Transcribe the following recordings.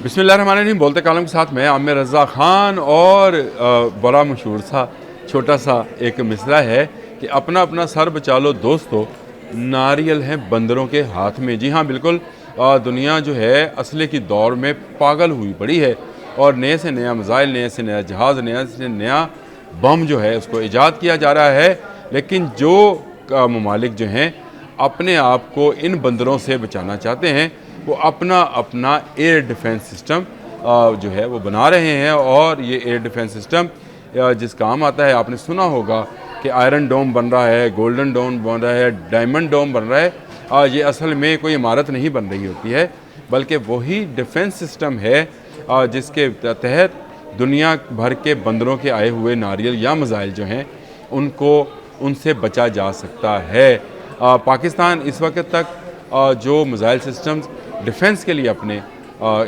बिस्मिल्लाहिर्रहमानिर्रहीम। बोलते कालम के साथ मैं आमिर रज़ा ख़ान और बड़ा मशहूर सा छोटा सा एक मिसरा है कि अपना अपना सर बचा लो दोस्तों, नारियल हैं बंदरों के हाथ में। जी हाँ, बिल्कुल। दुनिया जो है असले की दौड़ में पागल हुई पड़ी है और नए से नया मिसाइल, नए से नया जहाज़, नया से नया बम जो है उसको ईजाद किया जा रहा है। लेकिन जो ममालिक जो हैं अपने आप को इन बंदरों से बचाना चाहते हैं, वो अपना अपना एयर डिफेंस सिस्टम जो है वो बना रहे हैं। और ये एयर डिफेंस सिस्टम जिस काम आता है, आपने सुना होगा कि आयरन डोम बन रहा है, गोल्डन डोम बन रहा है, डायमंड डोम बन रहा है। ये असल में कोई इमारत नहीं बन रही होती है, बल्कि वही डिफेंस सिस्टम है जिसके तहत दुनिया भर के बंदरों के आए हुए नारियल या मिसाइल जो हैं उनको उनसे बचा जा सकता है। पाकिस्तान इस वक्त तक जो मिसाइल सिस्टम्स डिफेंस के लिए अपने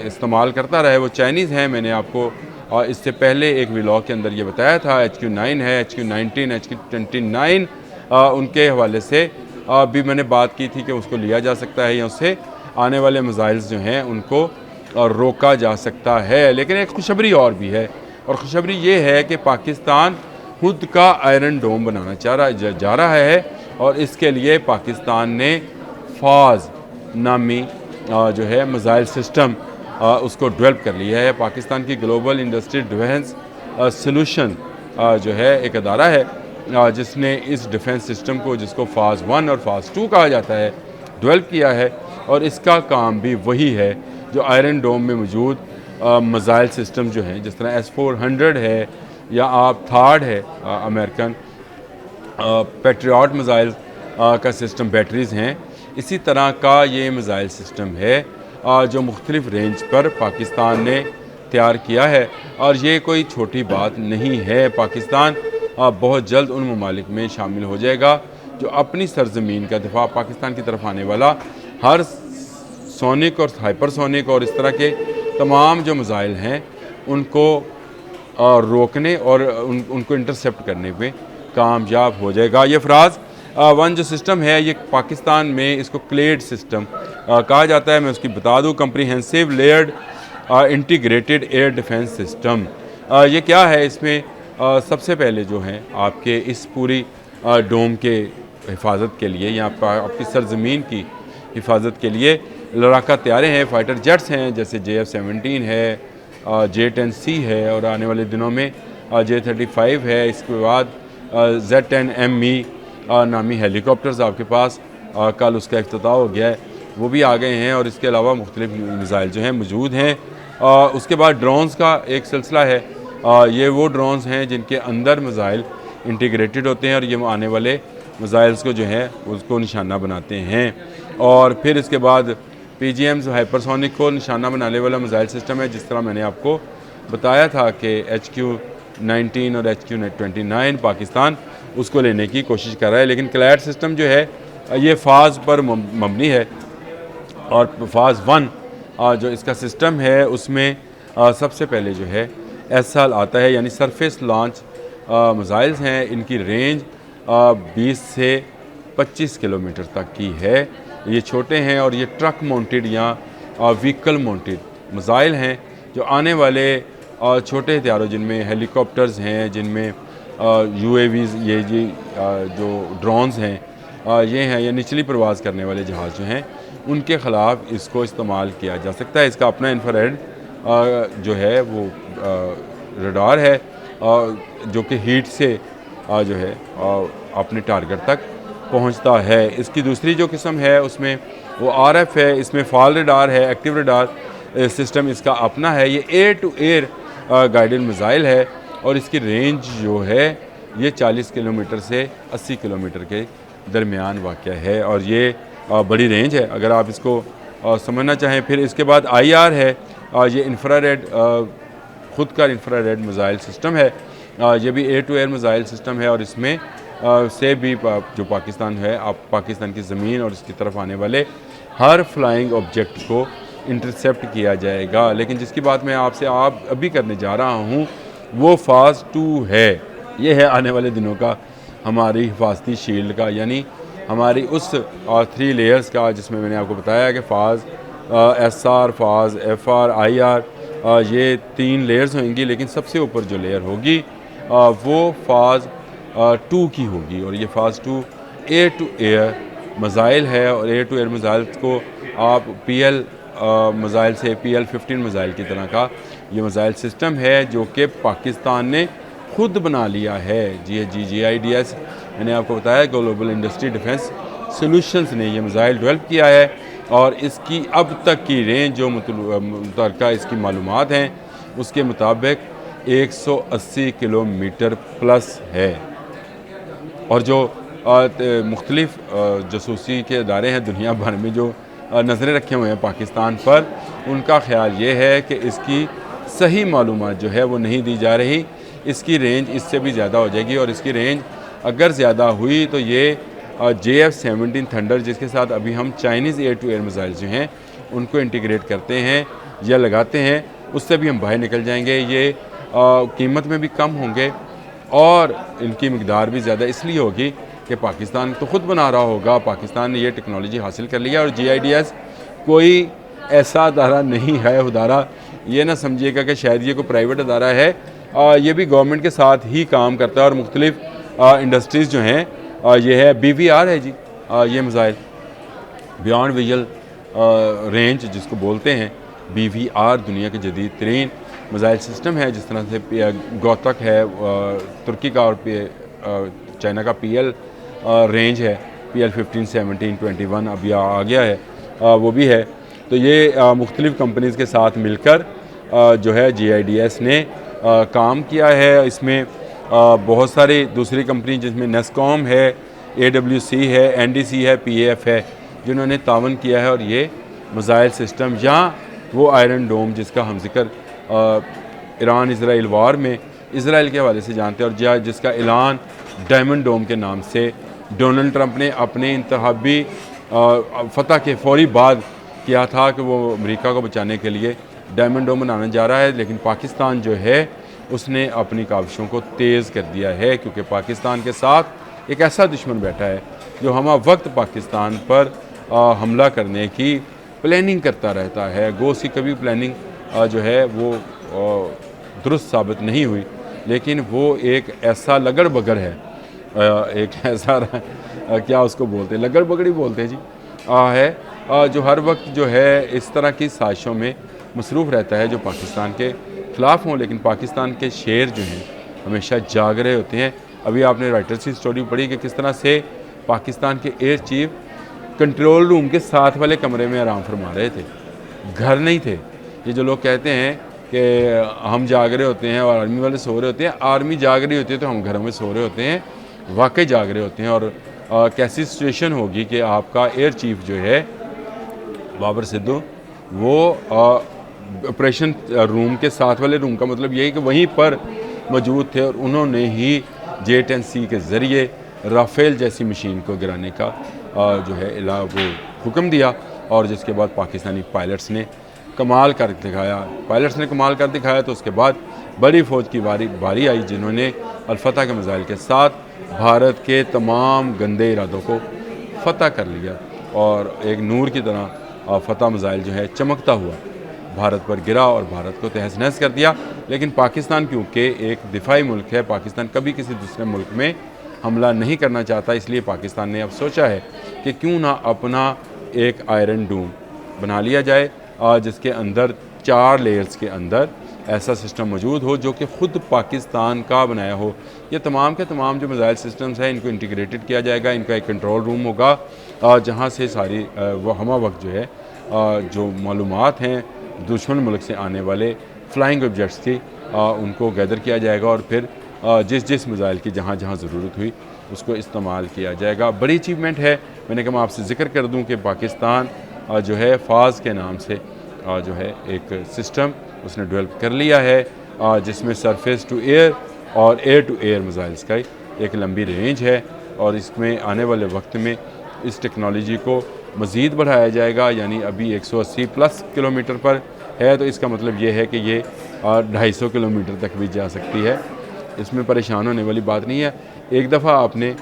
इस्तेमाल करता रहा है वो चाइनीज़ हैं। मैंने आपको इससे पहले एक व्लॉग के अंदर ये बताया था। HQ-9 है, HQ-19, HQ-29 उनके हवाले से भी मैंने बात की थी कि उसको लिया जा सकता है या उससे आने वाले मिसाइल्स जो हैं उनको रोका जा सकता है। लेकिन एक खुशखबरी और भी है, और खुशखबरी ये है कि पाकिस्तान खुद का आयरन डोम बनाना जा रहा है। और इसके लिए पाकिस्तान ने फाज नामी जो है मिसाइल सिस्टम उसको डेवलप कर लिया है। पाकिस्तान की ग्लोबल इंडस्ट्री डिफेंस सॉल्यूशन जो है एक अदारा है जिसने इस डिफेंस सिस्टम को, जिसको फ़ाज़ 1 और फ़ाज़ 2 कहा जाता है, डेवलप किया है। और इसका काम भी वही है जो आयरन डोम में मौजूद मिसाइल सिस्टम जो हैं, जिस तरह S-400 है या आप थार्ड है अमेरिकन पैट्रियट मिसाइल का सिस्टम, बैटरीज़ हैं, इसी तरह का ये मिसाइल सिस्टम है जो मुख्तलिफ़ रेंज पर पाकिस्तान ने तैयार किया है। और ये कोई छोटी बात नहीं है। पाकिस्तान बहुत जल्द उन ममालिक में शामिल हो जाएगा जो अपनी सरजमीन का दिफा, पाकिस्तान की तरफ आने वाला हर सोनिक और हाइपरसोनिक और इस तरह के तमाम जो मिसाइल हैं उनको रोकने और उनको इंटरसेप्ट करने में कामयाब हो जाएगा। ये फ़राज़ 1 जो सिस्टम है, ये पाकिस्तान में इसको क्लेड सिस्टम कहा जाता है। मैं उसकी बता दूं, comprehensive layered integrated air defence system. ये क्या है? इसमें सबसे पहले जो है आपके इस पूरी डोम के हिफाजत के लिए या आपकी सरजमीन की हिफाजत के लिए लड़ाका तैयारे हैं, फाइटर जेट्स हैं, जैसे JF-17 है, J-10C है और आने वाले दिनों में J-35 है। इसके बाद Z-10ME नामी हेलीकॉप्टर्स आपके पास कल उसका इफ्तिताह हो गया है, वो भी आ गए हैं। और इसके अलावा मुख्तलिफ मिसाइल जो हैं मौजूद हैं। उसके बाद ड्रोन्स का एक सिलसिला है। ये वो ड्रोन्स हैं जिनके अंदर मिसाइल इंटीग्रेटेड होते हैं और ये आने वाले मिसाइल्स को जो है उसको निशाना बनाते हैं। और फिर इसके बाद PGMs हाइपरसोनिक को निशाना बनाने वाला मिसाइल सिस्टम है, जिस तरह मैंने आपको बताया था कि HQ-19 और HQ-29 पाकिस्तान उसको लेने की कोशिश कर रहा है। लेकिन क्लैड सिस्टम जो है ये फ़ाज़ पर मबनी है। और फ़ाज़ 1 जो इसका सिस्टम है उसमें सबसे पहले जो है SL आता है, यानी सरफेस लॉन्च मिसाइल्स हैं। इनकी रेंज 20 से 25 किलोमीटर तक की है। ये छोटे हैं और ये ट्रक माउंटेड या व्हीकल माउंटेड मिसाइल हैं जो आने वाले छोटे हथियारों, जिनमें हेलीकॉप्टर्स हैं, जिनमें UAVs, ये जी जो ड्रोन्स हैं ये हैं, या निचली परवाज़ करने वाले जहाज़ जो हैं उनके ख़िलाफ़ इसको इस्तेमाल किया जा सकता है। इसका अपना इंफ्रारेड जो है वो रडार है जो कि हीट से जो है अपने टारगेट तक पहुंचता है। इसकी दूसरी जो किस्म है उसमें वो RF है, इसमें फॉल रडार है, एक्टिव रडार सिस्टम इसका अपना है। ये air to air guided missile है और इसकी रेंज जो है ये 40 किलोमीटर से 80 किलोमीटर के दरमियान वाक़या है और ये बड़ी रेंज है अगर आप इसको समझना चाहें। फिर इसके बाद IR है, ये इंफ्रारेड ख़ुद का इंफ्रारेड मिसाइल सिस्टम है। ये भी air to air missile system है और इसमें से भी जो पाकिस्तान है, आप पाकिस्तान की ज़मीन और इसकी तरफ आने वाले हर फ्लाइंग ऑब्जेक्ट को इंटरसेप्ट किया जाएगा। लेकिन जिसकी बात मैं आपसे अभी करने जा रहा हूँ वो फ़ाज़ 2 है। ये है आने वाले दिनों का हमारी हिफाजती शील्ड का, यानी हमारी उस 3 लेयर्स का, जिसमें मैंने आपको बताया कि फ़ाज़ SR, फाज, FR, IR, ये 3 लेयर्स होंगी, लेकिन सबसे ऊपर जो लेयर होगी वो फाज 2 की होगी। और ये फाज 2 एयर टू एयर मिज़ाइल है, और एयर टू एयर मिज़ाइल को आप PL मिज़ाइल से PL-15 मिज़ाइल की तरह का ये मिज़ाइल सिस्टम है जो कि पाकिस्तान ने खुद बना लिया है। GIDS मैंने आपको बताया, ग्लोबल इंडस्ट्री डिफेंस सॉल्यूशंस ने ये मिज़ाइल डेवलप किया है, और इसकी अब तक की रेंज जो मुतलका इसकी मालूमात हैं उसके मुताबिक 180 किलोमीटर प्लस है। और जो मुख्तलिफ जासूसी के इदारे हैं दुनिया भर में जो नज़रें रखे हुए हैं पाकिस्तान पर, उनका ख्याल ये है कि इसकी सही मालूमात जो है वो नहीं दी जा रही। इसकी रेंज इससे भी ज़्यादा हो जाएगी, और इसकी रेंज अगर ज़्यादा हुई तो ये JF-17 थंडर, जिसके साथ अभी हम Chinese air to air missile जो हैं उनको इंटीग्रेट करते हैं या लगाते हैं, उससे भी हम बाहर निकल जाएंगे। ये कीमत में भी कम होंगे और इनकी मकदार भी ज़्यादा इसलिए होगी कि पाकिस्तान तो ख़ुद बना रहा होगा, पाकिस्तान ने ये टेक्नोलॉजी हासिल कर लिया। और GIDS कोई ऐसा अदारा नहीं है, उदारा ये ना समझिएगा कि शायद ये कोई प्राइवेट अदारा है, ये भी गवर्नमेंट के साथ ही काम करता है। और मुख्तलिफ इंडस्ट्रीज़ जो हैं, ये है BVR है जी, ये मिज़ाइल बियॉन्ड विजुअल रेंज जिसको बोलते हैं, BVR दुनिया के जदीद तरीन मिज़ाइल सिस्टम है। जिस तरह से गौतक है तुर्की का, और चाइना का PL रेंज है, PL-15, 17, 21 अब यह आ गया है, वो भी है। तो ये मुख्तलिफ़ कंपनीज़ के साथ मिलकर जो है GIDS ने काम किया है। इसमें बहुत सारी दूसरी कंपनी जिसमें NESCOM है, AWC है, NDC है, PAF है, जिन्होंने तावन किया है। और ये मिज़ाइल सिस्टम या वो आयरन डोम जिसका हम जिक्र ईरान इसराइल वार में इसराइल के हवाले से जानते हैं, और जिसका ऐलान डायमंड डोम के नाम से डोनाल्ड ट्रंप ने अपने इंतखाबी फतह के फौरी बाद किया था कि वो अमेरिका को बचाने के लिए डायमंड डोम बनाने जा रहा है। लेकिन पाकिस्तान जो है उसने अपनी काविशों को तेज़ कर दिया है, क्योंकि पाकिस्तान के साथ एक ऐसा दुश्मन बैठा है जो हम वक्त पाकिस्तान पर हमला करने की प्लानिंग करता रहता है। गो उसकी कभी प्लानिंग जो है वो दुरुस्त साबित नहीं हुई, लेकिन वो एक ऐसा लगड़ बगड़ है, एक ऐसा क्या उसको बोलते हैं, लगड़ बगड़ी बोलते हैं जी, है जो हर वक्त जो है इस तरह की साजिशों में मसरूफ़ रहता है जो पाकिस्तान के ख़िलाफ़ हों। लेकिन पाकिस्तान के शेर जो हैं हमेशा जाग रहे होते हैं। अभी आपने राइटर्स की स्टोरी पढ़ी कि किस तरह से पाकिस्तान के एयर चीफ कंट्रोल रूम के साथ वाले कमरे में आराम फरमा रहे थे, घर नहीं थे। ये जो लोग कहते हैं कि हम जाग रहे होते हैं और आर्मी वाले सो रहे होते हैं, आर्मी जाग रही होती है तो हम घरों में सो रहे होते हैं, वाकई जाग रहे होते हैं। और कैसी सिचुएशन होगी कि आपका एयर चीफ जो है बाबर सिद्धू, वो ऑपरेशन रूम के साथ वाले रूम का मतलब यही कि वहीं पर मौजूद थे, और उन्होंने ही J-10C के ज़रिए राफेल जैसी मशीन को गिराने का जो है वो हुक्म दिया, और जिसके बाद पाकिस्तानी पायलट्स ने कमाल कर दिखाया। तो उसके बाद बड़ी फ़ौज की बारी आई, जिन्होंने अल-फतह के मिज़ाइल के साथ भारत के तमाम गंदे इरादों को फ़तह कर लिया, और एक नूर की तरह फ़तह मिज़ाइल जो है चमकता हुआ भारत पर गिरा और भारत को तहस नहस कर दिया। लेकिन पाकिस्तान क्योंकि एक दिफाई मुल्क है, पाकिस्तान कभी किसी दूसरे मुल्क में हमला नहीं करना चाहता, इसलिए पाकिस्तान ने अब सोचा है कि क्यों ना अपना एक आयरन डोम बना लिया जाए, जिसके अंदर 4 लेयर्स के अंदर ऐसा सिस्टम मौजूद हो जो कि ख़ुद पाकिस्तान का बनाया हो। ये तमाम के तमाम जो मिज़ाइल सिस्टम्स हैं इनको इंटीग्रेटेड किया जाएगा। इनका एक कंट्रोल रूम होगा जहाँ से सारी वो हमा वक्त जो है जो मालूमात हैं दुश्मन मुल्क से आने वाले फ्लाइंग ऑब्जेक्ट्स की उनको गैदर किया जाएगा, और फिर जिस मिज़ाइल की जहाँ जहाँ ज़रूरत हुई उसको इस्तेमाल किया जाएगा। बड़ी अचीवमेंट है। मैंने कहा मैं आपसे ज़िक्र कर दूँ कि पाकिस्तान जो है फाज के नाम से जो है एक सिस्टम उसने डेवलप कर लिया है, जिसमें सरफेस टू एयर और एयर टू एयर मिज़ाइल्स का एक लंबी रेंज है, और इसमें आने वाले वक्त में इस टेक्नोलॉजी को मज़ीद बढ़ाया जाएगा। यानी अभी 180 प्लस किलोमीटर पर है, तो इसका मतलब ये है कि ये 250 किलोमीटर तक भी जा सकती है। इसमें परेशान होने वाली बात नहीं है। एक दफ़ा आपने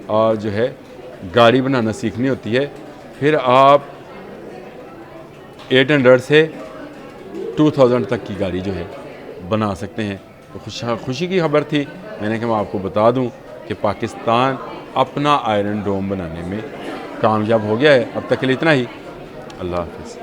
जो है गाड़ी बनाना सीखनी होती है, फिर आप 800 से 2000 तक की गाड़ी जो है बना सकते हैं। तो खुशी की खबर थी, मैंने कहा मैं आपको बता दूं कि पाकिस्तान अपना आयरन डोम बनाने में कामयाब हो गया है। अब तक के लिए इतना ही। अल्लाह हाफ़िज़।